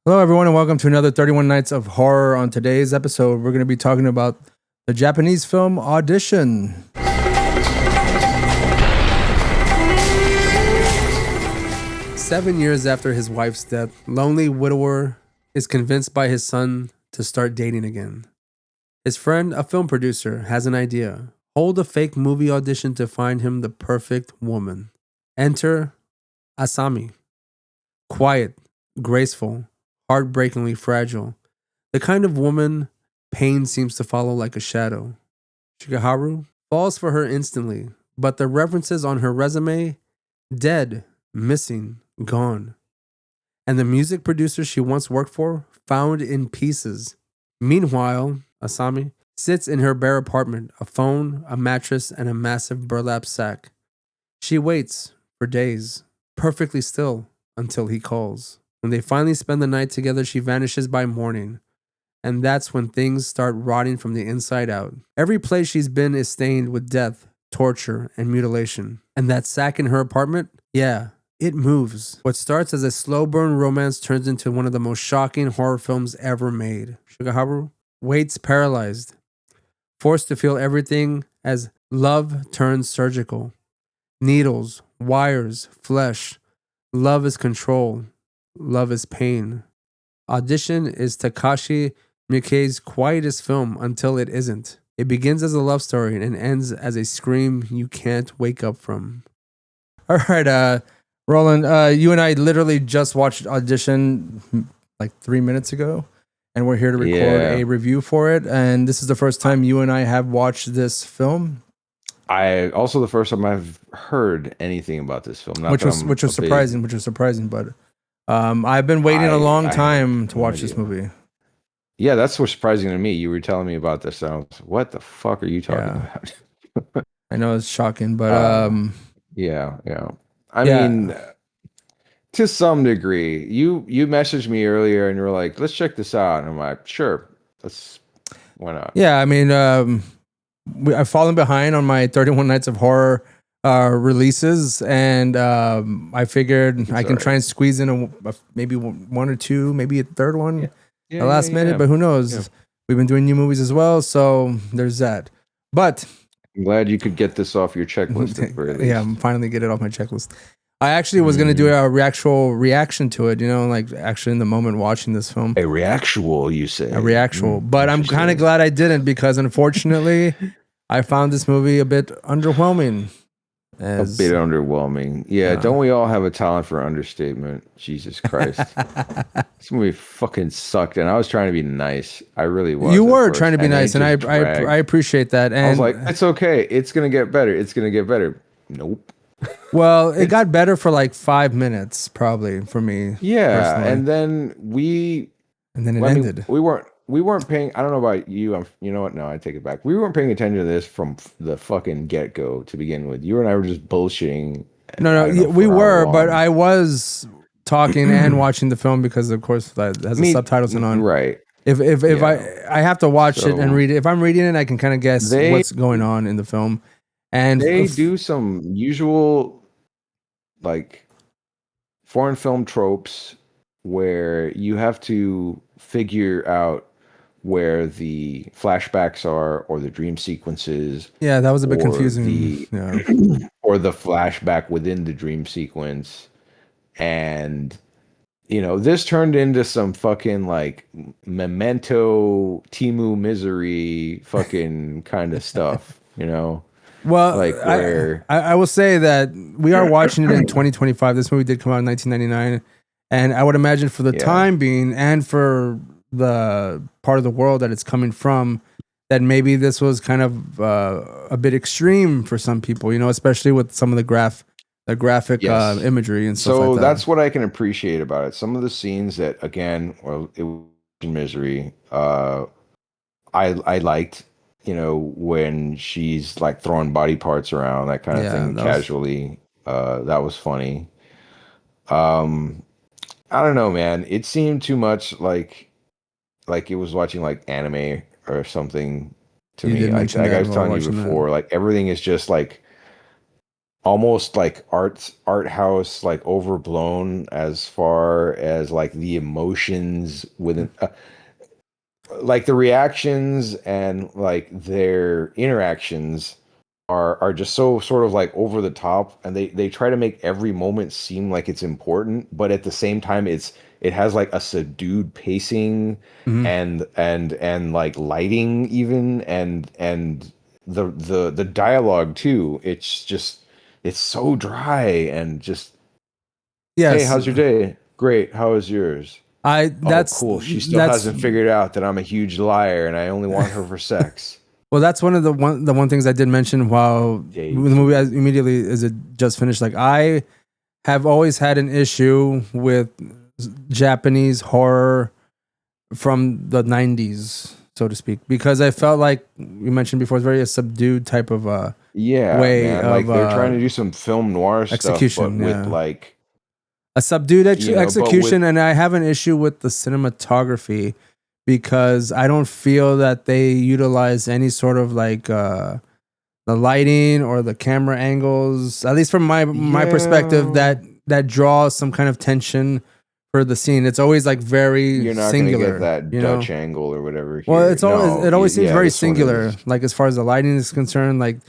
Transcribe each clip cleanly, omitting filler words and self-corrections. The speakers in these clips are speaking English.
Hello, everyone, and welcome to another 31 Nights of Horror. On today's episode, we're going to be talking about the Japanese film Audition. 7 years after his wife's death, lonely widower is convinced by his son to start dating again. His friend, a film producer, has an idea. Hold a fake movie audition to find him the perfect woman. Enter Asami. Quiet, graceful, heartbreakingly fragile. The kind of woman pain seems to follow like a shadow. Shigeharu falls for her instantly, but the references on her resume dead, missing, gone. And the music producer she once worked for found in pieces. Meanwhile, Asami sits in her bare apartment, a phone, a mattress, and a massive burlap sack. She waits for days, perfectly still, until he calls. When they finally spend the night together, she vanishes by morning. And that's when things start rotting from the inside out. Every place she's been is stained with death, torture, and mutilation. And that sack in her apartment? Yeah, it moves. What starts as a slow burn romance turns into one of the most shocking horror films ever made. Shigeharu waits paralyzed, forced to feel everything as love turns surgical. Needles, wires, flesh. Love is control. Love is pain. Audition is Takashi Miike's quietest film until it isn't. It begins as a love story and ends as a scream you can't wake up from. All right, Roland, you and I literally just watched Audition like 3 minutes ago, and we're here to record a review for it. And this is the first time you and I have watched this film. Also the first time I've heard anything about this film, which was surprising. But I've been waiting a long time to watch this movie. Yeah, that's what's surprising to me. You were telling me about this, and I was, what the fuck are you talking about? I know it's shocking, but yeah. I mean, to some degree, you messaged me earlier, and you were like, "Let's check this out," and I'm like, "Sure, why not?" Yeah, I mean, I've fallen behind on my 31 Nights of Horror releases, and I figured I can try and squeeze in maybe one or two, maybe a third one the last minute, but who knows? Yeah. We've been doing new movies as well, so there's that. But I'm glad you could get this off your checklist at very least. Yeah, I'm finally get it off my checklist. I actually was going to do a actual reaction to it, like actually in the moment watching this film. A reactual, you say? A reactual. But I'm kind of glad I didn't, because unfortunately, I found this movie a bit underwhelming. A bit underwhelming. Yeah, don't we all have a talent for understatement? Jesus Christ. This movie fucking sucked, and I was trying to be nice. I really was. You were trying to be nice, and I appreciate that. And I was like, it's okay. It's going to get better. It's going to get better. Nope. Well, it got better for like 5 minutes, probably, for me. Yeah, personally. And then it ended. We weren't paying. I don't know about you. You know what? No, I take it back. We weren't paying attention to this from the fucking get go to begin with. You and I were just bullshitting. No, we were, but I was talking and watching the film because, of course, that has the subtitles on. Right. If I have to watch it and read it. If I'm reading it, I can kind of guess what's going on in the film. And they do some usual, like, foreign film tropes where you have to figure out where the flashbacks are or the dream sequences. Yeah, that was a bit confusing. Or the flashback within the dream sequence. And, this turned into some fucking like Memento, Timu Misery fucking kind of stuff, Well, like I will say that we are watching it in 2025. This movie did come out in 1999. And I would imagine for the time being and for the part of the world that it's coming from, that maybe this was kind of a bit extreme for some people, especially with some of the graphic imagery and stuff like that. So that's what I can appreciate about it. Some of the scenes that, again, it was misery. I liked, when she's like throwing body parts around, that kind of thing, casually. That was funny. I don't know, man. It seemed too much like it was watching like anime or something to me. Like I was telling you before, like everything is just like almost like art house, like overblown as far as like the emotions within like the reactions and like their interactions are just so sort of like over the top, and they try to make every moment seem like it's important, but at the same time it has like a subdued pacing Mhm. and like lighting even, and the dialogue too. It's just it's so dry and just, hey, Yes, how's your day? Great, how is yours? I Oh, that's cool. She still that's hasn't figured out that I'm a huge liar and I only want her for sex. well, that's one of the one things I did mention while the movie Dating. as immediately as it just finished. Like I have always had an issue with Japanese horror from the 90s, so to speak, because I felt like you mentioned before, it's very a subdued type of Yeah, way man. of Like they're trying to do some film noir stuff, but execution. with Yeah. like, A subdued but with, execution, and I have an issue with the cinematography because I don't feel that they utilize any sort of like the lighting or the camera angles, at least from my perspective, yeah, that draws some kind of tension for the scene. It's always like very you're not gonna get singular, that you know. Dutch angle or whatever Well, here. No, it always seems yeah, very this one singular, is, like as far as the lighting is concerned. Like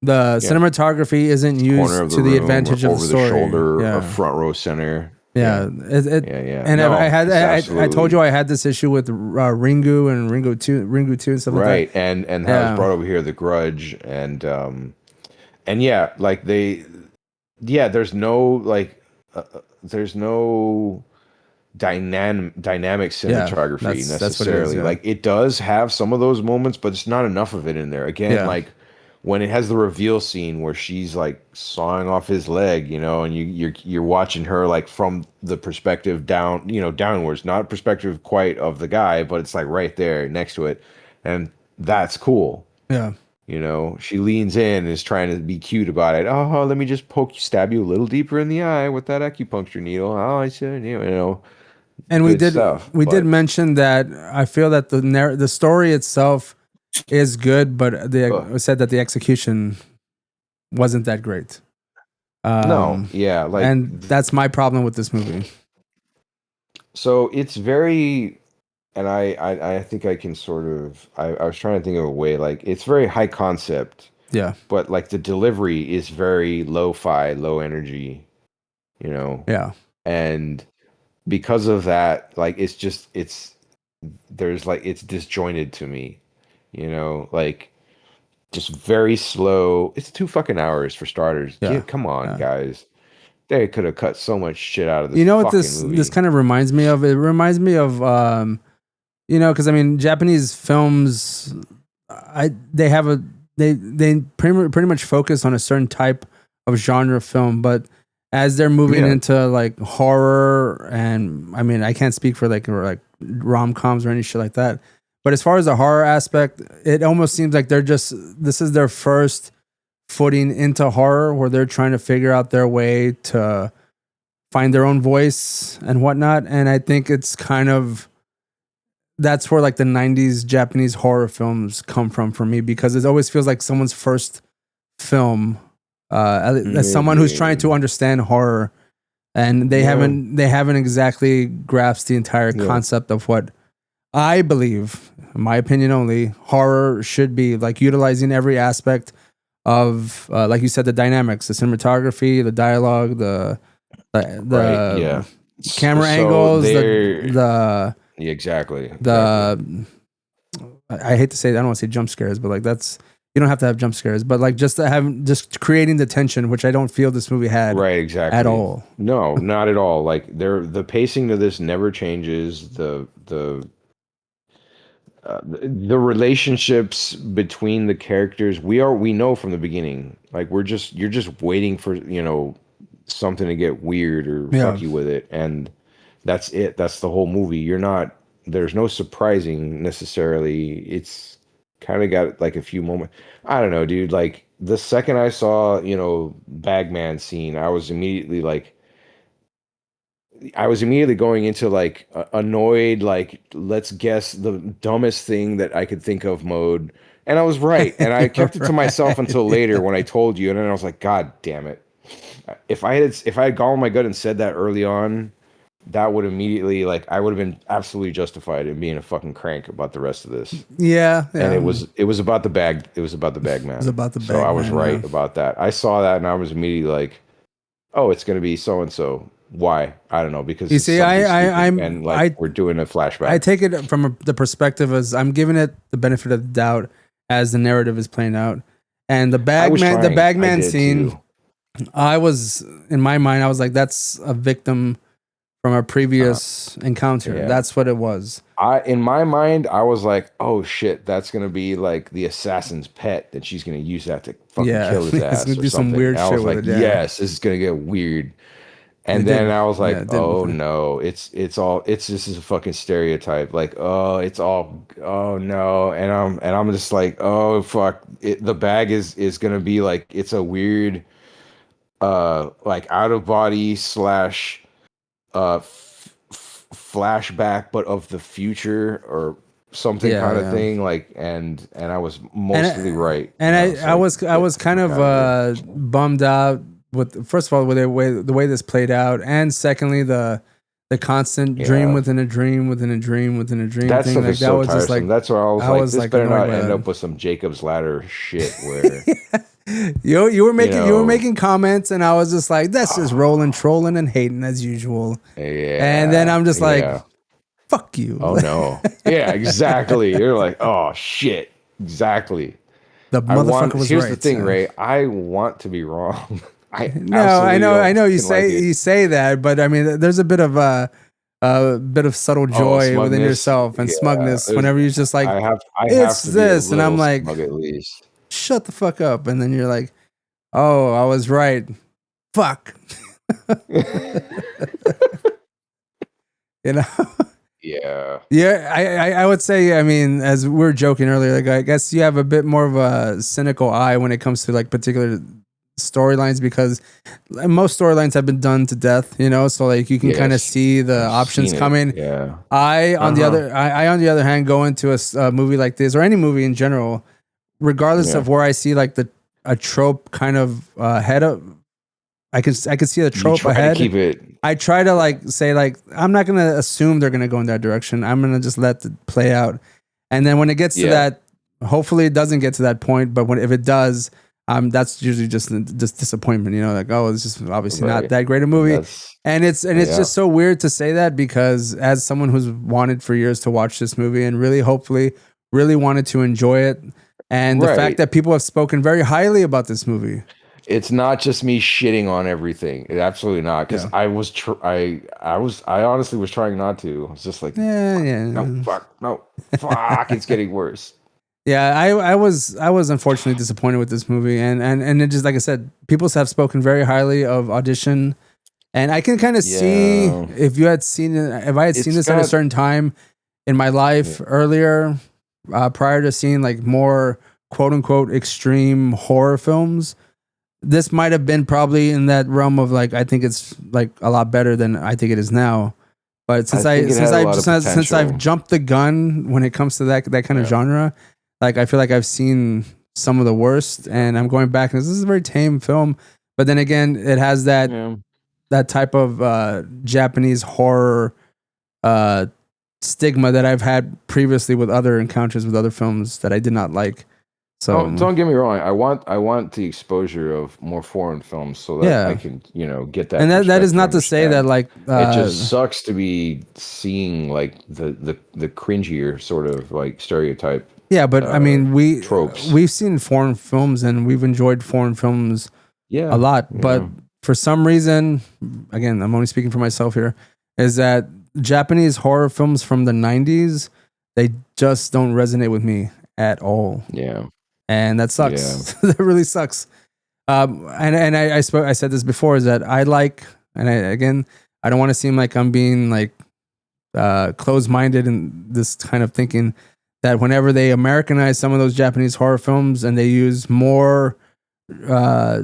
the yeah, cinematography isn't corner used of the to the room or advantage of the over the story. shoulder or Yeah. front row center. Yeah, Yeah, it yeah, yeah. and I No, had it's I told you absolutely I had this issue with Ringu and Ringu 2 and stuff like that. right. And how it's Yeah, brought over here, The Grudge, and yeah, like they, yeah, there's no dynamic yeah, cinematography that's what it is. necessarily. Yeah, Like it does have some of those moments, but it's not enough of it in there. Again, yeah, like when it has the reveal scene where she's like sawing off his leg, and you're watching her like from the perspective down, downwards, not perspective quite of the guy, but it's like right there next to it, and that's cool. yeah. She leans in and is trying to be cute about it. Oh, let me just stab you a little deeper in the eye with that acupuncture needle. Oh, I said, And good stuff. we did But mention that I feel that the story itself is good, but ugh, the said that the execution wasn't that great. no, yeah, like And that's my problem with this movie. so it's very, and I think I can sort of, I was trying to think of a way, like it's very high concept, Yeah, but like the delivery is very lo-fi, low energy, you know, yeah, and because of that, like it's there's like it's disjointed to me, like just very slow. It's 2 fucking hours for starters. yeah, Come on, yeah. guys. They could have cut so much shit out of this You know what fucking this movie. kind of reminds me of? It reminds me of because I mean Japanese films, I they have a they pretty much focus on a certain type of genre film, but as they're moving Yeah. into like horror, and I mean I can't speak for like rom coms or any shit like that, but as far as the horror aspect, it almost seems like this is their first footing into horror, where they're trying to figure out their way to find their own voice and whatnot, and I think it's kind of that's where like the 90s Japanese horror films come from for me, because it always feels like someone's first film, as someone who's trying to Maybe. understand horror, and Yeah. they haven't exactly grasped the entire Yeah. concept of what I believe, in my opinion only, horror should be, like utilizing every aspect of like you said, the dynamics, the cinematography, the dialogue, Right. the Yeah. camera So angles, they're, the yeah, exactly. Exactly. the I hate to say, I don't want to say jump scares, but like that's, you don't have to have jump scares, but like just to have, just creating the tension, which I don't feel this movie had Right. at Exactly. all. No, not at all. Like the pacing of this never changes. The relationships between the characters, we know from the beginning, like you're just waiting for something to get weird or Yeah, fuck you with it, and that's the whole movie. There's no surprising necessarily. It's kind of got like a few moments. I don't know, dude. Like the second I saw Bagman scene, I was immediately going into like annoyed, like let's guess the dumbest thing that I could think of mode, And I was right. And I You're kept it to myself right. until later when I told you. And then I was like, God damn it. If I had gone with my gut and said that early on, that would immediately like I would have been absolutely justified in being a fucking crank about the rest of this. Yeah, And yeah. it was about the bag. It was about the bag It's man. about the So I bag was man. right about that. I saw that and I was immediately like, oh, it's gonna be so and so. Why? I don't know, because You it's see, something stupid. And like I we're doing a I flashback. take it from the perspective as I'm giving it the benefit of the doubt as the narrative is playing out. And I was the trying. I bagman did scene, too. I was in my mind, I was like, that's a victim from a Uh, previous encounter. yeah. That's what it was. In my mind, I was like, oh shit, that's gonna be like the assassin's pet, and she's gonna use that to fucking Yeah, kill his it's ass gonna or do some something. weird And I shit was with like, it. Yeah, yes, this is gonna get weird. and it And then did. I was Yeah, like, it did. oh no, it's this is a fucking stereotype. Like, oh, it's all oh no. And I'm just like, oh fuck. The bag is gonna be like it's a weird like out of body slash flashback but of the future or something Yeah, kind of yeah. thing like and I was And mostly right, and I was I like, was I get was the kind fuck of out of here. bummed out with first of all with the way this played out, and secondly the constant dream Yeah, within a dream within a dream within a dream that thing, stuff like is that so was just tiresome. like That's where I was I like, was this like better annoyed not by end that. up with some Jacob's ladder shit where You you were know making comments, and I was just like, that's just rolling, trolling, and hating as usual. And then yeah, I'm just like, yeah, fuck you. oh no, yeah, exactly. You're like, oh shit, exactly. The I motherfucker want was Here's the right. thing, Ray, I want to be wrong. I No, absolutely don't I know. fucking like it. You say that, but I mean, there's a bit of subtle Oh, joy within smugness. yourself and Yeah, smugness whenever you're just like, I have it's to be a this, and I'm little like, smug at least. shut the fuck up, and then you're like, oh, I was right. Fuck, you know. Yeah. Yeah, I would say, I mean, as we were joking earlier, like I guess you have a bit more of a cynical eye when it comes to like particular storylines, because most storylines have been done to death, you know, so like you can kind of Yes. see the I've options seen it. coming. Yeah. I Uh-huh. I on the other hand go into a movie like this or any movie in general, regardless Yeah. of where I see like the a trope kind of head up. I can see the You trope try to ahead. keep it. I try to like say like I'm not gonna assume they're gonna go in that direction. I'm gonna just let it play out, and then when it gets to Yeah. that, hopefully it doesn't get to that point. But when if it does, that's usually just disappointment. You know, like oh, it's just obviously not Right. that great a movie, That's and it's yeah. just so weird to say that because as someone who's wanted for years to watch this movie and really hopefully really wanted to enjoy it, and the fact Right. that people have spoken very highly about this movie. It's not just me shitting on everything. Absolutely not. Because Yeah. I honestly was trying not to. I was just like, Yeah, fuck, no, yeah. fuck, no, fuck. It's getting worse. Yeah, I was unfortunately disappointed with this movie, and it just like I said, people have spoken very highly of Audition, and I can kind of see Yeah. if you had seen it, if I had seen It's this at a got certain time in my yeah. life earlier, prior to seeing like more quote unquote extreme horror films, this might have been probably in that realm of like I think it's like a lot better than I think it is now. But I think it had a lot of since I've potential. jumped the gun when it comes to that kind of Yeah. genre, like I feel like I've seen some of the worst, and I'm going back and this is a very tame film. But then again, it has Yeah. that type of Japanese horror uh, stigma that I've had previously with other encounters with other films that I did not like. Oh, So don't get me wrong. I want the exposure of more foreign films so that I yeah, can, get that and that is perspective and not to say that understand. like It just sucks to be seeing like the cringier sort of like stereotype yeah, but I uh mean tropes. we've seen foreign films and we've enjoyed foreign films a Yeah. lot, but Yeah. for some reason, again, I'm only speaking for myself here, is that Japanese horror films from the 90s, they just don't resonate with me at all. Yeah. And that Yeah. sucks. That really sucks. And I said this before is that I like, and again, I don't want to seem like I'm being like closed-minded and this kind of thinking that whenever they Americanize some of those Japanese horror films and they use more uh,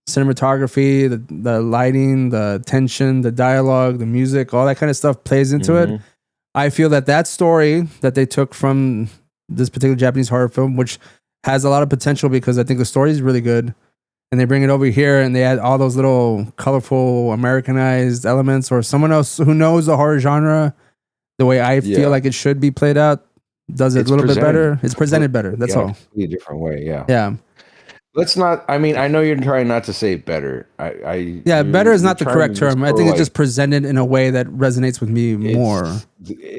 cinematography, the lighting, the tension, the dialogue, the music, all that kind of stuff plays into it. Hmm. I feel that story that they took from this particular Japanese horror film, which has a lot of potential because I think the story is really good. And they bring it over here and they add all those little colorful Americanized elements, or someone else who knows the horror genre the way I feel like it should be played out does it a little bit better. It's presented better. That's all. A different way. Yeah. Yeah. Let's not. I mean, I know you're trying not to say better. Yeah, better is not the correct term. I think it's just presented in a way that resonates with me more.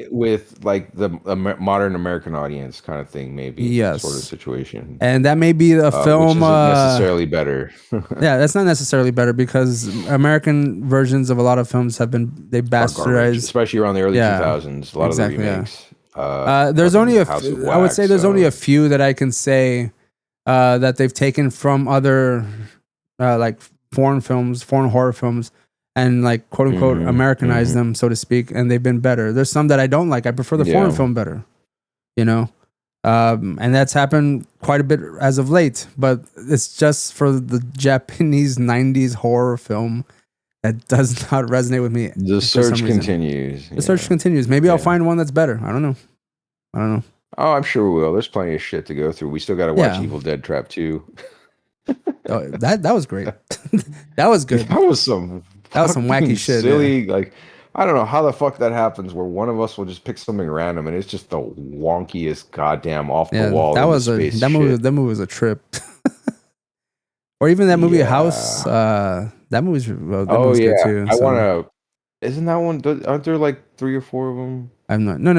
With like the modern American audience kind of thing, maybe. Yes. Sort of situation. And that may be a film. Which isn't necessarily better. Yeah, that's not necessarily better because American versions of a lot of films have been bastardized, especially around the early 2000s. A lot of the remakes. There's only I would say there's only a few that I can say. That they've taken from other like foreign films, foreign horror films, and like quote unquote Americanized them, so to speak, and they've been better. There's some that I don't like. I prefer the foreign film better, you know, and that's happened quite a bit as of late. But it's just for the Japanese '90s horror film that does not resonate with me. The search continues. The search continues. Maybe I'll find one that's better. I don't know. Oh, I'm sure we will. There's plenty of shit to go through. We still got to watch Evil Dead Trap 2. That was great. That was good. That was some wacky shit. Silly, like I don't know how the fuck that happens. Where one of us will just pick something random, and it's just the wonkiest goddamn off the wall. That movie was a trip. Or even that movie House. That movie's good too. I want to. Isn't that one? Aren't there like 3 or 4 of them? I'm not. No.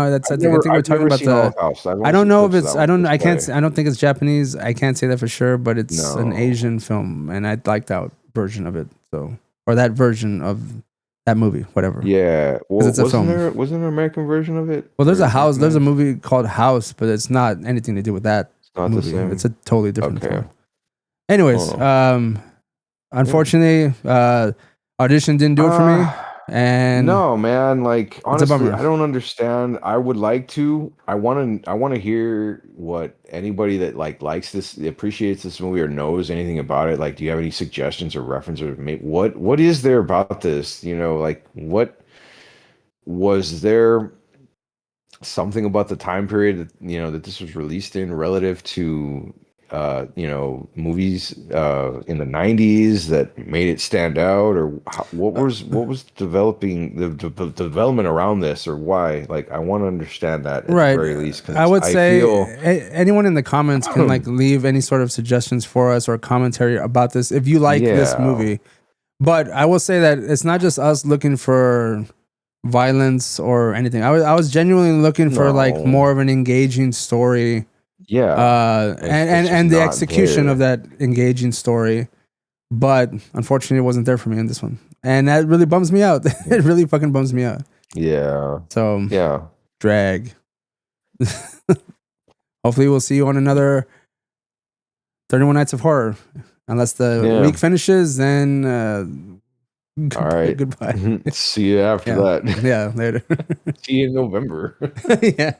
That's. I think we're talking about the. I don't know if it's. I don't. I can't. I don't think it's Japanese. I can't say that for sure. But it's an Asian film, and I like that version of it. So, or that version of that movie, whatever. Yeah. Well, it's a film. Wasn't there an American version of it? Well, there's a house. There's a movie called House, but it's not anything to do with that. It's not movie. the same. It's a totally different film. Anyways, unfortunately, Audition didn't do it for me. And no, man, like honestly, I don't understand. I would like to. I want to hear what anybody that likes this, appreciates this movie, or knows anything about it. Like, do you have any suggestions or references? What is there about this? You know, like what was there something about the time period that that this was released in relative to movies in the 90s that made it stand out, or what was developing the development around this, or why? Like, I want to understand that at the very least. I would say anyone in the comments can leave any sort of suggestions for us or commentary about this if you like this movie. But I will say that it's not just us looking for violence or anything. I was genuinely looking for like more of an engaging story. Yeah. And the execution of that engaging story. But unfortunately, it wasn't there for me in this one. And that really bums me out. It really fucking bums me out. Yeah. So, yeah. Drag. Hopefully, we'll see you on another 31 Nights of Horror. Unless the week finishes, then all right. Goodbye. See you after that. Yeah, later. See you in November. Yeah.